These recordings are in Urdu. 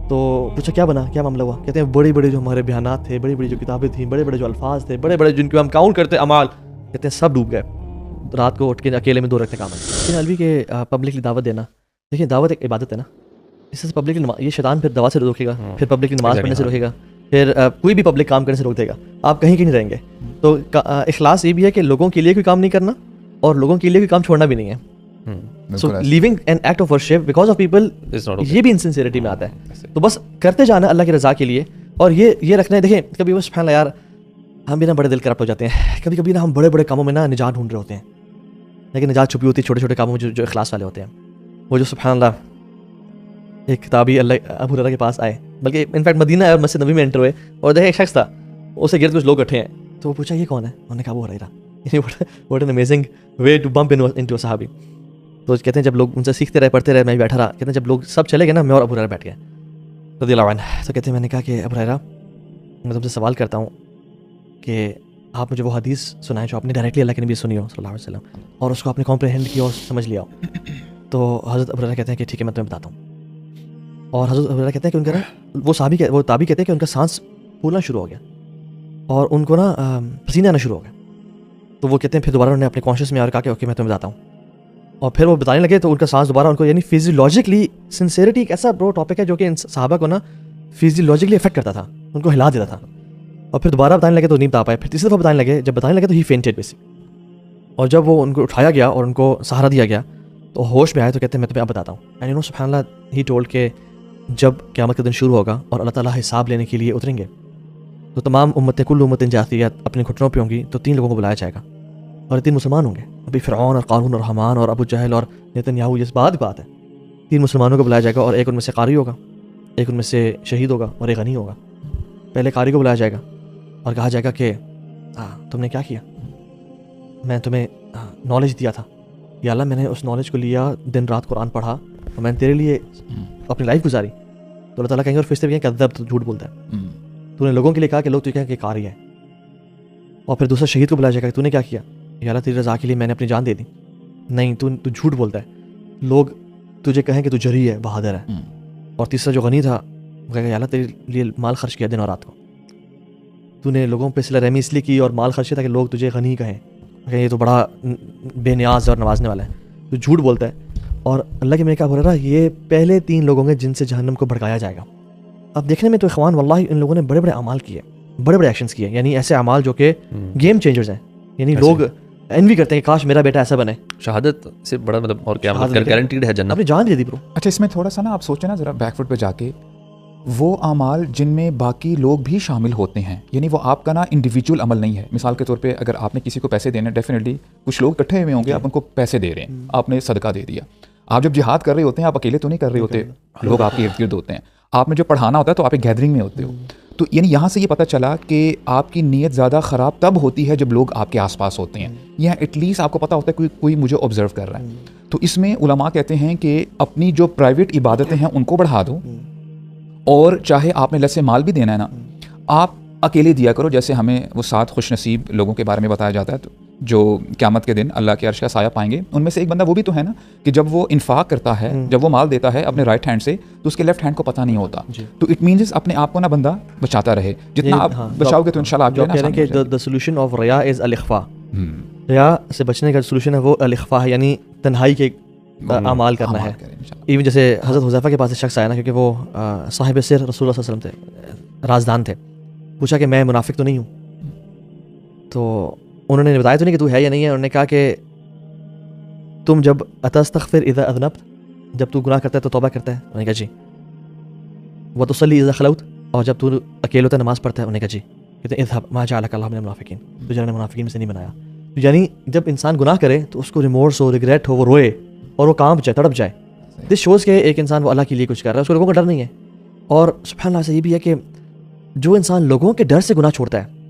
تو پوچھا کیا بنا, کیا معاملہ ہوا؟ کہتے ہیں بڑے بڑے جو ہمارے بیانات تھے, بڑی بڑی جو کتابیں تھیں, بڑے بڑے جو الفاظ تھے, بڑے بڑے جن کو ہم کاؤنٹ کرتے اعمال, کہتے ہیں سب ڈوب گئے. رات کو اٹھ کے اکیلے میں 2 رکعتیں کام آئی. لیکن الوی کے پبلکلی دعوت دینا, دیکھیں دعوت ایک عبادت ہے نا, اس سے پبلکلی یہ شیطان پھر دعوت سے روکے گا, پھر پبلکلی نماز پڑھنے سے روکے گا, پھر کوئی بھی پبلک کام کرنے سے روک دے گا, آپ کہیں کی نہیں رہیں گے. تو اخلاص یہ بھی ہے کہ لوگوں کے لیے کوئی کام نہیں کرنا اور لوگوں کے لیے کوئی کام چھوڑنا بھی نہیں ہے. So leaving an act of worship because of people, یہ بھی انسنسیریٹی میں آتا ہے. تو بس کرتے جانا اللہ کی رضا کے لیے, اور یہ رکھنا ہے. دیکھیں کبھی بس سبحان اللہ یار, ہم بھی نا بڑے دل کرپٹ ہو جاتے ہیں کبھی کبھی نا, ہم بڑے بڑے کاموں میں نا نجات ڈھونڈ رہے ہوتے ہیں, لیکن نجات چھپی ہوتی ہے چھوٹے چھوٹے کاموں میں جو اخلاص والے ہوتے ہیں. وہ جو سبحان اللہ ایک کتابی اللہ ابو ہریرہ کے پاس آئے, بلکہ انفیکٹ مدینہ اور مسجد نبوی میں انٹر ہوئے, اور دیکھیں ایک شخص تھا, اسے گرد کچھ لوگ اٹھے ہیں, تو وہ پوچھا یہ کون ہے؟ انہوں نے کہا ابو ہریرہ. What an amazing way to bump into a صحابی. تو کہتے ہیں جب لوگ ان سے سیکھتے رہے, پڑھتے رہے, میں بیٹھا رہا. کہتے ہیں جب لوگ سب چلے گئے نا, میں اور ابو ہریرہ بیٹھ گئے رضی اللہ عنہ. تو کہتے ہیں میں نے کہا کہ ابو ہریرہ, میں تم سے سوال کرتا ہوں کہ آپ مجھے وہ حدیث سنائیں جو آپ نے ڈائریکٹلی اللہ کے نبی سنی ہو صلی اللہ علیہ وسلم, اور اس کو آپ نے کمپریہینڈ کیا اور سمجھ لیا ہو. تو حضرت ابو ہریرہ کہتے ہیں کہ ٹھیک ہے میں تمہیں بتاتا ہوں. اور حضرت ابو ہریرہ کہتے ہیں کہ ان کا وہ تابعی کہتے ہیں کہ ان کا سانس پھولنا شروع ہو گیا اور ان کو نا پسینے آنا شروع ہو گیا. تو وہ کہتے ہیں پھر دوبارہ انہوں نے اپنے کانشیس میں آ کہا کہ اوکے میں تمہیں بتاتا ہوں, اور پھر وہ بتانے لگے تو ان کا سانس دوبارہ ان کو, یعنی فیزیولوجیکلی سنسیئرٹی ایک ایسا برو ٹاپک ہے جو کہ صحابہ کو نا فیزیولوجیکلی افیکٹ کرتا تھا, ان کو ہلا دیتا تھا. اور پھر دوبارہ بتانے لگے تو نہیں بتا پائے, پھر تیسری دفعہ بتانے لگے, جب بتانے لگے تو ہی فینٹڈ بیسک. اور جب وہ ان کو اٹھایا گیا اور ان کو سہارا دیا گیا تو ہوش میں آئے, تو کہتے ہیں میں تمہیں اب بتاتا ہوں. اینڈ یو نو سبحان اللہ, ہی ٹولڈ کہ جب قیامت کا دن شروع ہوگا اور اللہ تعالیٰ حساب لینے کے لیے اتریں گے, تو تمام امتیں, کل امتیں جاثیات اپنے گھٹنوں پہ ہوں گی, تو 3 لوگوں کو بلایا جائے گا, اور 3 مسلمان ہوں گے. ابھی فرعون اور قارون اور حامان اور ابو جہل اور نیتنیاہو, یہ بات ہے. 3 مسلمانوں کو بلایا جائے گا, اور ایک ان میں سے قاری ہوگا, ایک ان میں سے شہید ہوگا, اور ایک غنی ہوگا. پہلے قاری کو بلایا جائے گا اور کہا جائے گا کہ تم نے کیا کیا؟ میں تمہیں نالج دیا تھا, یا اللہ میں نے اس نالج کو لیا, دن رات قرآن پڑھا, اور میں نے تیرے لیے اپنی لائف گزاری. تو اللہ تعالیٰ کہیں گے اور فرشتے بھی کہیں کہ تو جھوٹ بولتا ہے, تو نے لوگوں کے لیے کہا کہ لوگ تو کہیں کہ قاری ہے. اور پھر دوسرا شہید کو بلایا جائے گا, تو نے کیا کیا؟ یا اللہ تیری رضا کے لیے میں نے اپنی جان دے دی. نہیں, تو جھوٹ بولتا ہے, لوگ تجھے کہیں کہ تو جری ہے, بہادر ہے. اور تیسرا جو غنی تھا وہ کہے گا یا اللہ تیرے لیے مال خرچ کیا دن اور رات کو, تو نے لوگوں پہ صلہ رحمی اس لیے کی اور مال خرچ کیا تھا کہ لوگ تجھے غنی کہیں, کہ یہ تو بڑا بے نیاز اور نوازنے والا ہے. تو جھوٹ بولتا ہے. اور اللہ کے میں کہا بول رہا, یہ پہلے 3 لوگوں گے جن سے جہنم کو بھڑکایا جائے گا. اب دیکھنے میں تو اخوان واللہ ان لوگوں نے بڑے بڑے اعمال کیے, بڑے بڑے ایکشنز کیے, یعنی ایسے اعمال جو کہ گیم چینجرز ہیں, یعنی لوگ انوی کرتے ہیں کہ کاش میرا بیٹا ایسا بنے. شہادت سے بڑا مطلب اور کیا مطلب, گارنٹیڈ ہے جنت, اپنی جان دے دی برو. اچھا اس میں تھوڑا سا نا آپ سوچیں نا ذرا بیک فٹ پہ جا کے, وہ اعمال جن میں باقی لوگ بھی شامل ہوتے ہیں, یعنی وہ آپ کا نا انڈیویجول عمل نہیں ہے. مثال کے طور پہ اگر آپ نے کسی کو پیسے دینے, ڈیفینیٹلی کچھ لوگ اکٹھے ہوئے ہوں گے, آپ ان کو پیسے دے رہے ہیں, آپ نے صدقہ دے دیا. آپ جب جہاد کر رہے ہوتے ہیں, آپ اکیلے تو نہیں کر رہے ہوتے, لوگ آپ کے ارد گرد ہوتے ہیں. آپ نے جو پڑھانا ہوتا ہے تو آپ ایک گیدرنگ میں ہوتے ہو. تو یعنی یہاں سے یہ پتہ چلا کہ آپ کی نیت زیادہ خراب تب ہوتی ہے جب لوگ آپ کے آس پاس ہوتے ہیں, یا ایٹ لیسٹ آپ کو پتہ ہوتا ہے کوئی مجھے آبزرو کر رہا ہے. تو اس میں علماء کہتے ہیں کہ اپنی جو پرائیویٹ عبادتیں ہیں ان کو بڑھا دو, اور چاہے آپ نے لس سے مال بھی دینا ہے نا, آپ اکیلے دیا کرو. جیسے ہمیں وہ 7 خوش نصیب لوگوں کے بارے میں بتایا جاتا ہے, تو جو قیامت کے دن اللہ کے عرش کا سایہ پائیں گے, ان میں سے ایک بندہ وہ بھی تو ہے نا کہ جب وہ انفاق کرتا ہے, جب وہ مال دیتا ہے اپنے رائٹ ہینڈ سے, تو اس کے لیفٹ ہینڈ کو پتہ نہیں ہوتا. تو اٹ مینز اپنے آپ کو نا بندہ بچاتا رہے, جتنا آپ بچاؤ گے تو انشاءاللہ آپ کہہ رہے ہیں کہ the solution of ریا از الاخفاء. ریا سے بچنے کا سولوشن ہے وہ الاخفاء ہے, یعنی تنہائی کے اعمال کرنا ہے. ایون جیسے حضرت حذیفہ کے پاس ایک شخص آیا نا, کیونکہ وہ صاحب سر رسول اللہ صلی اللہ علیہ وسلم تھے, رازدان تھے. پوچھا کہ میں منافق تو نہیں ہوں, تو انہوں نے بتایا تو نہیں کہ تو ہے یا نہیں ہے. انہوں نے کہا کہ تم جب اتستغفر اذا اذنبت, جب تو گناہ کرتا ہے تو توبہ کرتا ہے. انہوں نے کہا جی. وتصلی اذا خلوت, اور جب تو اکیلے ہوتا ہے نماز پڑھتا ہے. انہوں نے کہا جی. کہتے ہیں اذهب ما جعلك الله من المنافقين, تو جنہوں نے منافقین میں سے نہیں بنایا. یعنی جب انسان گناہ کرے تو اس کو ریمورس ہو, ریگریٹ ہو, وہ روئے اور وہ کانپ جائے, تڑپ جائے. دس شوز کہ ایک انسان وہ اللہ کے لیے کچھ کر رہا ہے, اس کو لوگوں کا ڈر نہیں ہے. اور سبحان اللہ سے یہ بھی ہے کہ جو انسان لوگوں کے ڈر سے گناہ چھوڑتا ہے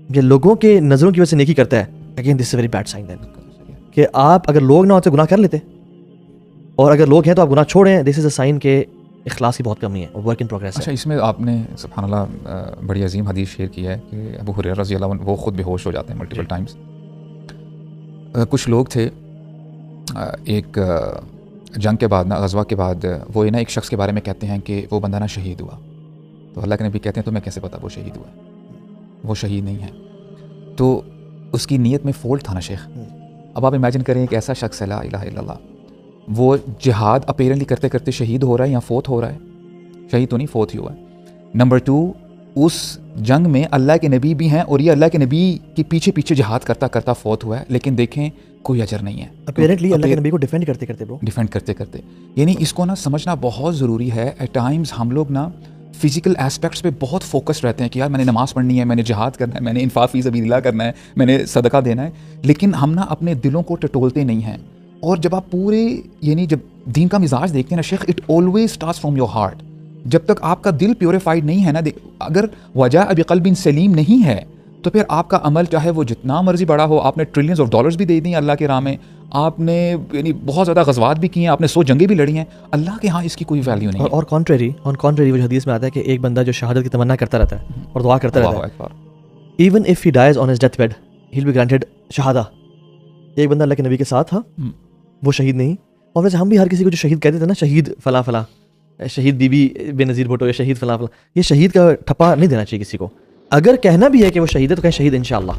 یا لوگوں کے نظروں کی وجہ سے نیکی کرتا ہے, again this is very bad sign then, کہ آپ اگر لوگ نہ ہوتے گناہ کر لیتے, اور اگر لوگ ہیں تو آپ گناہ چھوڑیں. دس از اے سائن کہ اخلاص کی بہت کمی ہے, ورک ان پروگریس ہے. اچھا اس میں آپ نے سبحان اللہ بڑی عظیم حدیث شیئر کی ہے کہ ابو ہریرہ رضی اللہ عنہ وہ خود بے ہوش ہو جاتے ہیں ملٹیپل ٹائمز. کچھ لوگ تھے, ایک جنگ کے بعد نا غزوہ کے بعد وہ نا ایک شخص کے بارے میں کہتے ہیں کہ وہ بندہ نا شہید ہوا. تو اللہ کے نبی کہتے ہیں تمہیں کیسے پتا وہ شہید ہوا ہے؟ وہ شہید نہیں ہے. تو اس کی نیت میں فولٹ تھا نا شیخ. اب آپ امیجن کریں ایک ایسا شخص ہے لا الہ الا اللہ, وہ جہاد اپیرنٹلی کرتے کرتے شہید ہو رہا ہے یا فوت ہو رہا ہے. شہید تو نہیں, فوت ہی ہوا ہے. نمبر 2, اس جنگ میں اللہ کے نبی بھی ہیں اور یہ اللہ کے نبی کے پیچھے پیچھے جہاد کرتا کرتا فوت ہوا ہے, لیکن دیکھیں کوئی اجر نہیں ہے. اپیرنٹلی اللہ کے نبی کو ڈیفینڈ کرتے کرتے برو, ڈیفینڈ کرتے کرتے. یعنی اس کو نا سمجھنا بہت ضروری ہے. ایٹ ٹائمز ہم لوگ نا فزیکل اسپیکٹس پہ بہت فوکس رہتے ہیں کہ یار میں نے نماز پڑھنی ہے, میں نے جہاد کرنا ہے, میں نے انفاق فی سبیل اللہ کرنا ہے, میں نے صدقہ دینا ہے, لیکن ہم نا اپنے دلوں کو ٹٹولتے نہیں ہیں. اور جب آپ پورے یعنی جب دین کا مزاج دیکھتے ہیں نا شیخ, it always starts from your heart. جب تک آپ کا دل پیوریفائڈ نہیں ہے نا, اگر وجہ بقلب سلیم نہیں ہے تو پھر آپ کا عمل چاہے وہ جتنا مرضی بڑا ہو, آپ نے ٹریلینز آف ڈالرز بھی دے دیں اللہ کے راہ میں, آپ نے یعنی بہت زیادہ غزوات بھی کیے ہیں, آپ نے 100 جنگیں بھی لڑی ہیں, اللہ کے ہاں اس کی کوئی ویلیو نہیں ہے. اور کانٹریری وہ حدیث میں آتا ہے کہ ایک بندہ جو شہادت کی تمنا کرتا رہتا ہے اور دعا کرتا رہتا ہے, even if he dies on his death bed he will be granted شہادہ. ایک بندہ اللہ کے نبی کے ساتھ تھا, وہ شہید نہیں. اور ویسے ہم بھی ہر کسی کو جو شہید کہتے تھے نا, شہید فلاں فلاں, شہید بی بی بے نظیر بھٹو یا شہید فلاں فلاں, یہ شہید کا ٹھپا نہیں دینا چاہیے کسی کو. اگر کہنا بھی ہے کہ وہ شہید ہے تو کہیں شہید انشاءاللہ,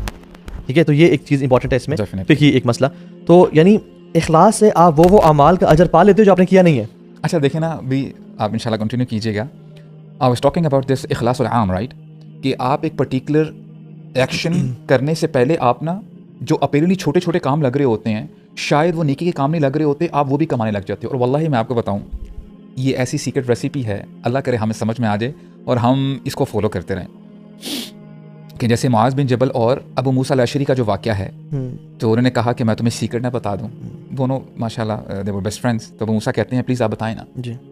ٹھیک ہے. تو یہ ایک چیز امپورٹنٹ ہے اس میں, فقہی ایک مسئلہ. تو یعنی اخلاص سے آپ وہ اعمال کا اجر پا لیتے ہو جو آپ نے کیا نہیں ہے. اچھا دیکھیں نا, ابھی آپ انشاءاللہ کنٹینیو کیجیے گا. I was talking about this اخلاص العام, رائٹ, کہ آپ ایک پرٹیکولر ایکشن کرنے سے پہلے آپ نا جو اپیرنٹلی چھوٹے چھوٹے کام لگ رہے ہوتے ہیں, شاید وہ نیکی کے کام نہیں لگ رہے ہوتے, آپ وہ بھی کمانے لگ جاتے ہو. اور واللہ میں آپ کو بتاؤں, یہ ایسی سیکرٹ ریسیپی ہے, اللہ کرے ہمیں سمجھ میں آ جائے اور ہم اس کو فالو کرتے رہیں. کہ جیسے معاذ بن جبل اور ابو موسیٰ الاشعری کا جو واقعہ ہے, تو انہوں نے کہا کہ میں تمہیں سیکرٹ نہ بتا دوں. دونوں ماشاءاللہ دے ور بیسٹ فرینڈس. تو ابو موسیٰ کہتے ہیں پلیز آپ بتائیں نا.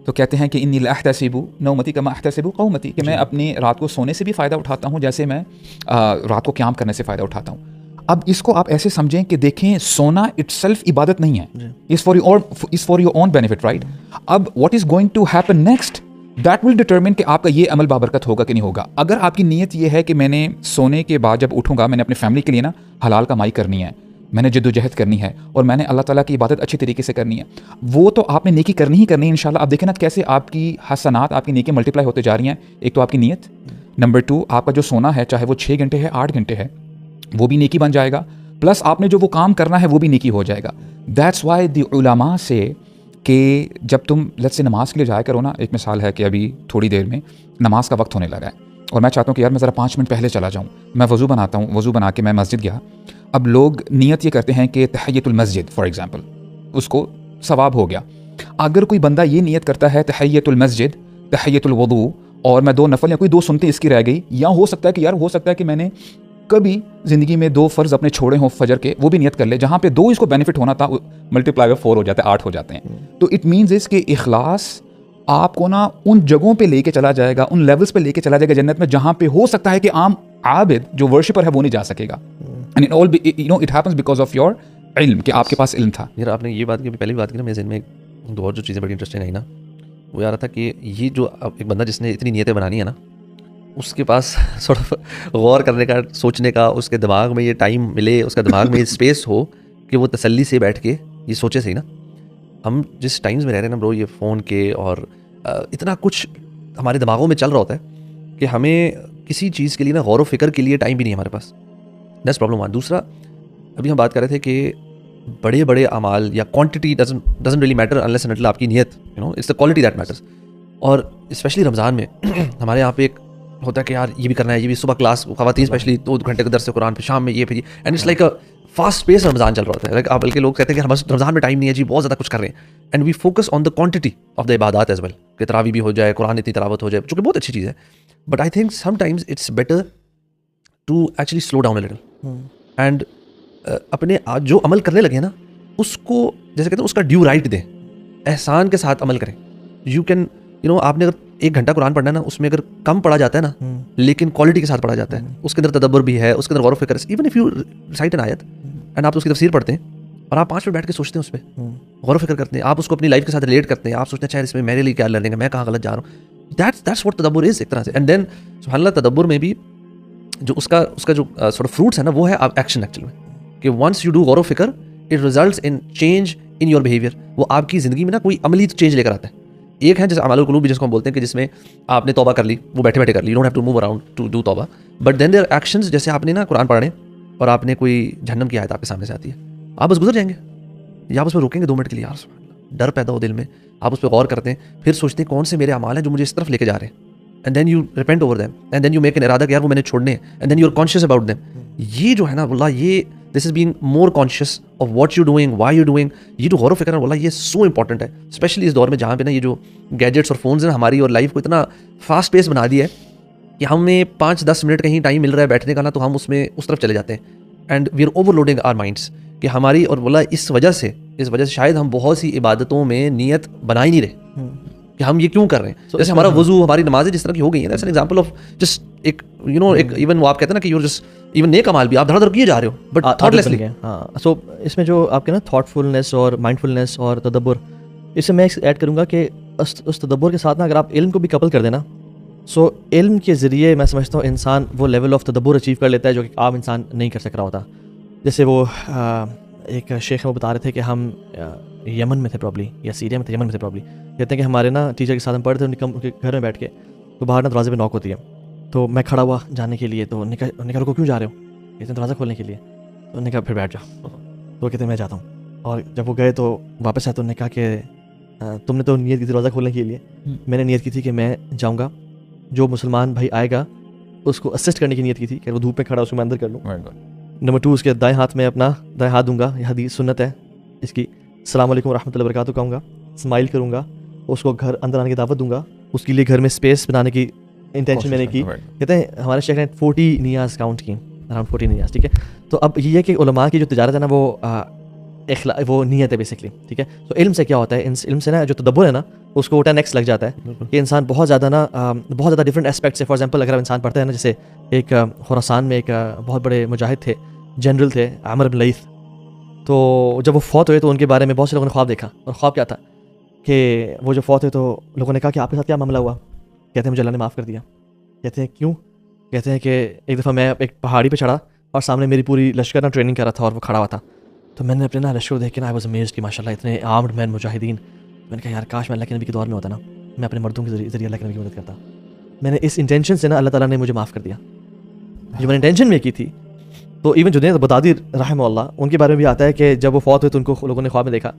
تو کہتے ہیں کہ انی لاحتسب نومتی کما احتسب قومتی, کہ میں اپنی رات کو سونے سے بھی فائدہ اٹھاتا ہوں جیسے میں رات کو قیام کرنے سے فائدہ اٹھاتا ہوں. اب اس کو آپ ایسے سمجھیں کہ دیکھیں سونا اٹ سیلف عبادت نہیں ہے, is for your own benefit, right. اب what is going to happen next, that will determine کہ آپ کا یہ عمل بابرکت ہوگا کہ نہیں ہوگا. اگر آپ کی نیت یہ ہے کہ میں نے سونے کے بعد جب اٹھوں گا میں نے اپنے فیملی کے لیے نا حلال کمائی کرنی ہے, میں نے جد و جہد کرنی ہے, اور میں نے اللہ تعالیٰ کی عبادت اچھی طریقے سے کرنی ہے, وہ تو آپ نے نیکی کرنی ہی کرنی ہے انشاءاللہ. آپ دیکھیں نا کیسے آپ کی حسنات, آپ کی نیکی ملٹیپلائی ہوتے جا رہی ہیں. ایک تو آپ کی نیت, نمبر 2 آپ کا جو سونا ہے چاہے وہ 6 گھنٹے ہے 8 گھنٹے ہے, وہ بھی نیکی بن جائے گا, پلس آپ نے جو وہ کام کرنا ہے وہ بھی نیکی ہو جائے گا. دیٹس وائی دی علماء سے کہ جب تم لیٹس سے نماز کے لیے جایا کرو نا, ایک مثال ہے کہ ابھی تھوڑی دیر میں نماز کا وقت ہونے لگا ہے اور میں چاہتا ہوں کہ یار میں ذرا 5 منٹ پہلے چلا جاؤں, میں وضو بناتا ہوں, وضو بنا کے میں مسجد گیا. اب لوگ نیت یہ کرتے ہیں کہ تحیۃ المسجد فار ایگزامپل, اس کو ثواب ہو گیا. اگر کوئی بندہ یہ نیت کرتا ہے تحیۃ المسجد, تحیۃ الوضو, اور میں 2 نفل یا کوئی 2 سنتیں اس کی رہ گئی, یا ہو سکتا ہے کہ یار ہو سکتا ہے کہ میں نے کبھی زندگی میں 2 فرض اپنے چھوڑے ہوں فجر کے, وہ بھی نیت کر لے, جہاں پہ 2 اس کو بینیفٹ ہونا تھا ملٹیپلائی 4 ہو جاتے ہیں, 8 ہو جاتے ہیں. تو اٹ مینز اس کہ اخلاص آپ کو نا ان جگہوں پہ لے کے چلا جائے گا, ان لیولز پہ لے کے چلا جائے گا جنت میں, جہاں پہ ہو سکتا ہے کہ عام عابد جو ورشپر ہے وہ نہیں جا سکے گا. And all you know it happens because of your علم, کہ آپ کے پاس علم تھا. یار آپ نے یہ بات کی, پہلی بات کی نا, میرے ذہن میں 2 اور جو چیزیں بڑی انٹرسٹنگ آئی نا, وہ آ رہا تھا کہ یہ جو ایک بندہ جس نے اتنی نیتیں بنانی ہے نا, اس کے پاس سوٹ غور کرنے کا, سوچنے کا, اس کے دماغ میں یہ ٹائم ملے, اس کا دماغ میں یہ اسپیس ہو کہ وہ تسلی سے بیٹھ کے یہ سوچے صحیح نا. ہم جس ٹائمز میں رہ رہے ہیں نا برو, یہ فون کے اور اتنا کچھ ہمارے دماغوں میں چل رہا ہوتا ہے کہ ہمیں کسی چیز کے لیے نا غور و فکر کے لیے ٹائم بھی نہیں ہے ہمارے پاس. That's problem 1. دوسرا, ابھی ہم بات کر رہے تھے کہ بڑے بڑے اعمال یا quantity doesn't really matter unless and until آپ کی نیت, you know it's the quality that matters. اور اسپیشلی رمضان میں ہمارے یہاں پہ ایک ہوتا ہے کہ یار یہ بھی کرنا ہے, یہ بھی صبح کلاس, خواتین اسپیشلی 2 گھنٹے کا درس قرآن, پہ شام میں یہ, پھر یہ, and it's like a fast pace Ramzan چل رہا ہوتا ہے. آپ بلکہ لوگ کہتے ہیں کہ ہمارے رمضان میں ٹائم نہیں ہے جی, بہت زیادہ کچھ کر رہے ہیں, and we focus on the quantity of the عبادات ایز ویل, کہ تراویح بھی ہو جائے, قرآن اتنی تلاوت ہو جائے, جو کہ بہت اچھی چیز ہے. But I think sometimes it's better to actually slow down a little, and اپنے جو عمل کرنے لگے نا اس کو جیسے کہتے ہیں اس کا ڈیو رائٹ دیں, احسان کے ساتھ عمل کریں. یو کین یو نو آپ نے اگر 1 گھنٹہ قرآن پڑھنا ہے نا, اس میں اگر کم پڑھا جاتا ہے نا لیکن کوالٹی کے ساتھ پڑھا جاتا ہے, اس کے اندر تدبر بھی ہے, اس کے اندر غور و فکر, even if you recite an آیت اینڈ آپ اس کی تفسیر پڑھتے ہیں اور آپ 5 منٹ بیٹھ کے سوچتے ہیں, اس پہ غور و فکر کرتے ہیں, آپ اس کو اپنی لائف کے ساتھ ریلیٹ کرتے ہیں, آپ سوچتے ہیں اچھا اس میں میرے لیے کیا لرننگ ہے, میں کہاں غلط جا رہا ہوں. دیٹس واٹ تدبر از ایک طرح سے. اینڈ دین سبحان اللہ, تدبر میں بھی جو اس کا جو سارٹ آف فروٹس ہے نا, وہ ہے ایکشن ایکچوئل میں, کہ ونس یو ڈو غور و فکر, it results in change in your behaviour. وہ آپ کی زندگی میں نا کوئی عملی چینج لے کر آتا ہے. ایک ہے جیسے اعمال القلوب جس کو ہم بولتے ہیں کہ جس میں آپ نے توبہ کر لی, وہ بیٹھے بیٹھے کر لی, you don't have to move around to do توبہ. بٹ دین دیر ایکشنز, جیسے آپ نے نا قرآن پڑھنے اور آپ نے کوئی جہنم کی آیت آپ کے سامنے سے آتی ہے, آپ بس گزر جائیں گے یا آپ اس پہ روکیں گے 2 منٹ کے لیے, یار ڈر پیدا ہو دل میں, آپ اس پہ غور کرتے ہیں, پھر سوچتے ہیں کون سے میرے اعمال ہیں جو مجھے اس طرف لے کے جا رہے ہیں, and then you repent over them, and then you make an ارادہ کہ یار وہ میں نے چھوڑنے ہیں, and then you are conscious about them. یہ جو ہے نا واللہ, یہ this is being more conscious of what you doing, why you doing, یہ جو غور و فکر ہے واللہ یہ سو امپورٹنٹ ہے, اسپیشلی اس دور میں جہاں پہ نا یہ جو گیجٹس اور فونز ہیں ہماری اور لائف کو اتنا فاسٹ پیس بنا دیا ہے کہ ہمیں 5-10 منٹ کہیں ٹائم مل رہا ہے بیٹھنے کا نا, تو ہم اس میں اس طرف چلے جاتے ہیں, and we are overloading our minds. کہ ہماری اور واللہ اس وجہ سے شاید ہم بہت سی عبادتوں میں نیت بنا ہی نہیں رہے کہ ہم یہ کیوں کر رہے ہیں. جیسے ہمارا وضو, ہماری نمازیں جس طرح کی ہو گئی ہیں, that's an example of just ایک یو نو ایک ایون وہ آپ کہتے ہیں نا کہ یو جسٹ ایون نیک اعمال بھی آپ دھڑ دھڑ کیے جا رہے ہو بٹ تھاٹ لیسلی. ہاں, سو اس میں جو آپ کے نا تھاٹ فلنس اور مائنڈ فلنس اور تدبر, اس سے میں ایڈ کروں گا کہ اس تدبر کے ساتھ نا اگر آپ علم کو بھی کپل کر دینا, سو علم کے ذریعے میں سمجھتا ہوں انسان وہ لیول آف تدبر اچیو کر لیتا ہے جو کہ عام انسان نہیں کر سک رہا ہوتا. جیسے وہ ایک شیخ وہ بتا رہے تھے کہ ہم یمن میں تھے پرابلی, یا سیریا میں تھے, یمن میں تھے پرابلی. کہتے ہیں کہ ہمارے نا ٹیچر کے ساتھ ہم پڑھتے تھے, ان کے گھر میں بیٹھ کے, تو باہر نا دروازے پہ نوک ہوتی ہے, تو میں کھڑا ہوا جانے کے لیے, تو نکل کو کیوں جا رہے ہو, کہتے ہیں دروازہ کھولنے کے لیے. تو انہوں نے کہا پھر بیٹھ جاؤ, تو کہتے ہیں میں جاتا ہوں. اور جب وہ گئے تو واپس آئے تو انہوں نے کہا کہ تم نے تو نیت کی تھی دروازہ کھولنے کے لیے, میں نے نیت کی تھی کہ میں جاؤں گا, جو مسلمان بھائی آئے گا اس کو اسسٹ کرنے کی نیت کی تھی کہ وہ دھوپ میں کھڑا اس کو میں اندر کر لوں. نمبر 2 اس کے دائیں ہاتھ میں اپنا دائیں ہاتھ دوں گا, یہ حدیث سنت ہے اس کی, السلام علیکم ورحمۃ اللہ وبرکاتہ کہوں گا, اسمائل کروں گا, اس کو گھر اندر آنے کی دعوت دوں گا, اس کے لیے گھر میں اسپیس بنانے کی انٹینشن میں نے کی. کہتے ہیں ہمارے شیخ نے 40 نیاز کاؤنٹ کی, اراؤنڈ 40 نیاز. ٹھیک ہے, تو اب یہ ہے کہ علماء کی جو تجارت ہے نا وہ نیت ہے بیسکلی. ٹھیک ہے, تو علم سے کیا ہوتا ہے, علم سے نا جو تدبر ہے نا اس کو 10x لگ جاتا ہے کہ انسان بہت زیادہ ڈفرینٹ اسپیکٹ سے, فار ایگزامپل اگر انسان پڑھتا ہے نا, جیسے ایک خراسان میں ایک بہت بڑے مجاہد تھے, جنرل تھے, عامر بن لیث. تو جب وہ فوت ہوئے تو ان کے بارے میں بہت سے لوگوں نے خواب دیکھا, اور خواب کیا تھا کہ وہ جو فوت ہوئے تو لوگوں نے کہا کہ آپ کے ساتھ کیا معاملہ ہوا. کہتے ہیں مجھے اللہ نے معاف کر دیا. کہتے ہیں کیوں؟ کہتے ہیں کہ ایک دفعہ میں ایک پہاڑی پہ چڑھا اور سامنے میری پوری لشکر نا ٹریننگ کر رہا تھا اور وہ کھڑا ہوا تھا, تو میں نے اپنے نا لشکر دیکھ کے نا آئی واز امیزڈ کہ ماشاء اللہ اتنے آرمڈ مین مجاہدین. میں نے کہا یار کاش میں اللہ کے نبی کے دور میں ہوتا نا, میں اپنے مردوں کے ذریعے اللہ کے نبی کی مدد کرتا. میں نے اس انٹینشن سے نا اللہ تعالیٰ نے مجھے معاف کر دیا جو میں نے انٹینشن میں کی تھی. تو ایون جنید بغدادی رحمہ اللہ, ان کے بارے میں بھی آتا ہے کہ جب وہ فوت ہوئے تو ان کو لوگوں نے خواب میں دیکھا,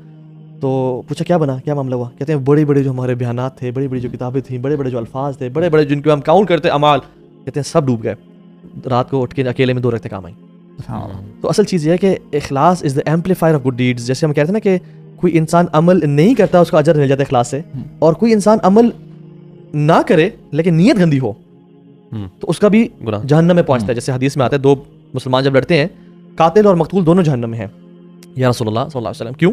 تو پوچھا کیا بنا, کیا معاملہ ہوا. کہتے ہیں بڑے بڑے جو ہمارے بیانات تھے, بڑی بڑی جو کتابیں تھیں, بڑے بڑے جو الفاظ تھے, بڑے بڑے جن کو ہم کاؤنٹ کرتے اعمال, کہتے ہیں سب ڈوب گئے. رات کو اٹھ کے اکیلے میں 2 رکعتیں کام آئیں. تو اصل چیز یہ ہے کہ اخلاص از دا ایمپلیفائر آف گڈ ڈیڈز. جیسے ہم کہتے ہیں نا کہ کوئی انسان عمل نہیں کرتا اس کو اجر مل جاتا ہے اخلاص سے, اور کوئی انسان عمل نہ کرے لیکن نیت گندی ہو تو اس کا بھی جہنم میں پہنچتا ہے. جیسے حدیث میں آتا ہے 2 مسلمان جب لڑتے ہیں, قاتل اور مقتول دونوں جہنم میں ہیں. یا رسول اللہ صلی اللہ علیہ وسلم کیوں؟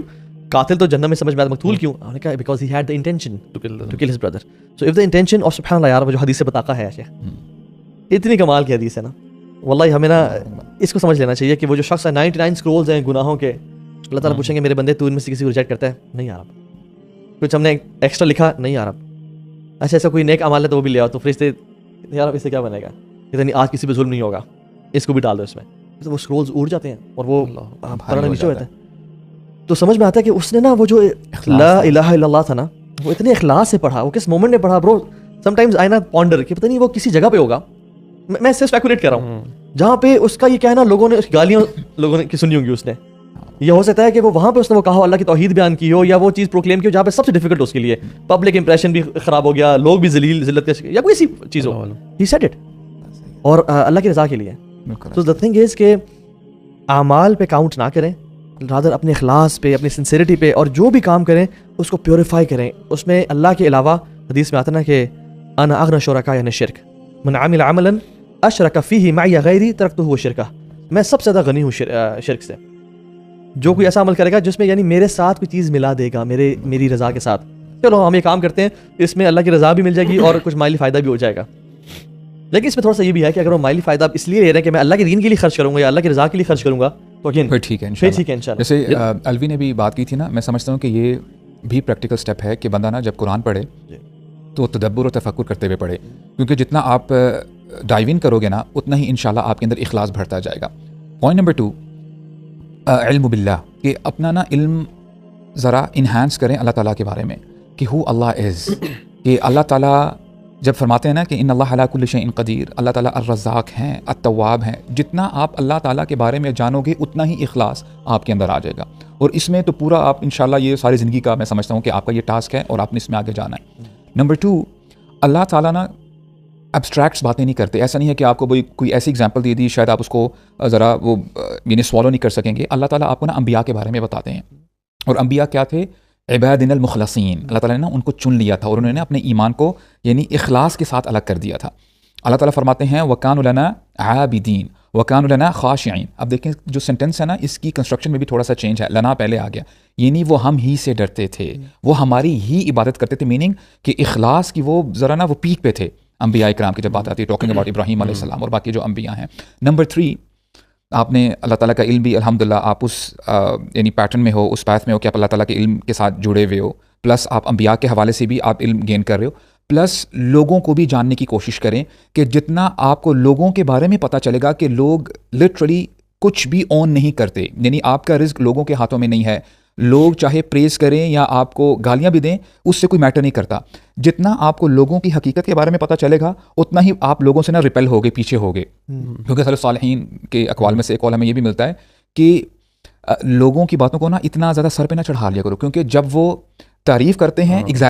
قاتل تو جہنم میں سمجھ میں آتا, مقتول کیوں؟ انہوں نے کہا because he had the intention to kill his brother. So if the intention, اور سبحان اللہ یار وہ جو حدیث سے بتاقا ہے شیخ, اتنی کمال کی حدیث ہے نا, واللہ ہمیں نا اس کو سمجھ لینا چاہیے کہ وہ جو شخص ہے 99 اسکرولز ہیں گناہوں کے, اللہ تعالیٰ پوچھیں گے میرے بندے تو ان میں سے کسی کو ریجیکٹ کرتا ہے؟ نہیں آ رہا. کچھ ہم نے ایکسٹرا لکھا, نہیں آ رہا. اچھا ایسا کوئی نیک عمل ہے تو وہ بھی لے آؤ, تو فرشتے یار اس سے کیا بنے گا, اتنی آج کسی پہ ظلم نہیں ہوگا, اس کو بھی ڈال دو اس میں. وہ اسکرولز اڑ جاتے ہیں اور وہ پڑھنا نیچے ہوتا ہے. تو سمجھ میں آتا ہے کہ اس نے نا وہ جو لا الہ الا اللہ تھا نا, وہ اتنے اخلاص سے پڑھا. وہ کس مومنٹ میں پڑھا برو, سم ٹائمز آئی نا پونڈر کہ پتہ نہیں وہ کسی جگہ پہ ہوگا, میں اس سے اسپیکولیٹ کر رہا ہوں, جہاں پہ اس کا یہ کہنا لوگوں نے اس گالیاں لوگوں نے کی سنی ہوں گی اس نے. یہ ہو سکتا ہے کہ وہ وہاں پہ اس نے وہ کہا ہو, اللہ کی توحید بیان کی ہو, یا وہ چیز پروکلیم کی ہو جہاں پہ سب سے ڈیفیکلٹ اس کے لیے, پبلک امپریشن بھی خراب ہو گیا, لوگ بھی ذلت کے, یا کوئی ایسی چیز ہو, ہی سیڈ اٹ, اور اللہ کی رضا کے لیے. سو دا تھنگ از کہ اعمال پہ کاؤنٹ نہ کریں, رادر اپنے اخلاص پہ, اپنی سنسیریٹی پہ, اور جو بھی کام کریں اس کو پیوریفائی کریں. اس میں اللہ کے علاوہ حدیث میں آتا نا کہ انا اغنى شرکاء عن الشرک من عمل عملا اشرک فیہ معی غیری ترکتہ وشرکہ. میں سب سے زیادہ غنی ہوں شرک سے. جو کوئی ایسا عمل کرے گا جس میں یعنی میرے ساتھ کوئی چیز ملا دے گا میری رضا کے ساتھ, چلو ہم یہ کام کرتے ہیں, اس میں اللہ کی رضا بھی مل جائے گی اور کچھ مالی فائدہ بھی ہو جائے گا. لیکن اس میں تھوڑا سا یہ بھی ہے کہ اگر وہ مالی فائدہ آپ اس لیے لے رہے ہیں کہ میں اللہ کے دین کے لیے خرچ کروں گا یا اللہ کی رضا کے لیے خرچ کروں گا, تو ٹھیک ہے انشاءاللہ. جیسے الوی نے بھی بات کی تھی نا, میں سمجھتا ہوں کہ یہ بھی پریکٹیکل سٹیپ ہے کہ بندہ نا جب قرآن پڑھے تو تدبر و تفکر کرتے ہوئے پڑھے, کیونکہ جتنا آپ ڈائیو ان کرو گے نا اتنا ہی انشاءاللہ آپ کے اندر اخلاص بڑھتا جائے گا. پوائنٹ نمبر 2, علم باللہ, کہ اپنا نا علم ذرا انہانس کریں اللہ تعالیٰ کے بارے میں کہ ہو اللہ از، کہ اللہ تعالیٰ جب فرماتے ہیں نا کہ ان اللہ علی کل شیء قدیر، اللہ تعالیٰ الرزاق ہیں، التواب ہیں، جتنا آپ اللہ تعالیٰ کے بارے میں جانو گے اتنا ہی اخلاص آپ کے اندر آ جائے گا. اور اس میں تو پورا آپ انشاءاللہ یہ ساری زندگی کا میں سمجھتا ہوں کہ آپ کا یہ ٹاسک ہے اور آپ نے اس میں آگے جانا ہے. نمبر 2، اللہ تعالیٰ نا ابسٹریکٹس باتیں نہیں کرتے. ایسا نہیں ہے کہ آپ کو کوئی ایسی ایگزامپل دے دی شاید آپ اس کو ذرا وہ یعنی سوالو نہیں کر سکیں گے. اللہ تعالیٰ آپ کو نا انبیاء کے بارے میں بتاتے ہیں، اور انبیاء کیا تھے؟ عبادنا المخلصین. اللہ تعالیٰ نے نا ان کو چن لیا تھا اور انہوں نے اپنے ایمان کو یعنی اخلاص کے ساتھ الگ کر دیا تھا. اللہ تعالیٰ فرماتے ہیں وَكَانُوا لَنَا عَابِدِينَ وَكَانُوا لَنَا خَاشِعِينَ. اب دیکھیں جو سینٹنس ہے نا اس کی کنسٹرکشن میں بھی تھوڑا سا چینج ہے. لنا پہلے آ گیا، یعنی وہ ہم ہی سے ڈرتے تھے، وہ ہماری ہی عبادت کرتے تھے، میننگ کہ اخلاص کی وہ ذرا نا وہ پیک پہ تھے انبیاء کرام کی جب بات آتی ہے، ٹاکنگ اباؤٹ ابراہیم علیہ السلام اور باقی جو انبیاء ہیں. نمبر 3، آپ نے اللہ تعالیٰ کا علم بھی الحمدللہ آپ اس یعنی پیٹرن میں ہو، اس پاتھ میں ہو کہ آپ اللہ تعالیٰ کے علم کے ساتھ جڑے ہوئے ہو، پلس آپ انبیاء کے حوالے سے بھی آپ علم گین کر رہے ہو، پلس لوگوں کو بھی جاننے کی کوشش کریں کہ جتنا آپ کو لوگوں کے بارے میں پتہ چلے گا کہ لوگ لٹرلی کچھ بھی اون نہیں کرتے، یعنی آپ کا رزق لوگوں کے ہاتھوں میں نہیں ہے. لوگ چاہے پریز کریں یا آپ کو گالیاں بھی دیں اس سے کوئی میٹر نہیں کرتا. جتنا آپ کو لوگوں کی حقیقت کے بارے میں پتہ چلے گا اتنا ہی آپ لوگوں سے نا ریپل ہوگے، پیچھے ہوگے. کیونکہ سلف صالحین کے اقوال میں سے ایک قول ہمیں یہ بھی ملتا ہے کہ لوگوں کی باتوں کو نا اتنا زیادہ سر پہ نہ چڑھا لیا کرو، کیونکہ جب وہ تعریف کرتے ہیں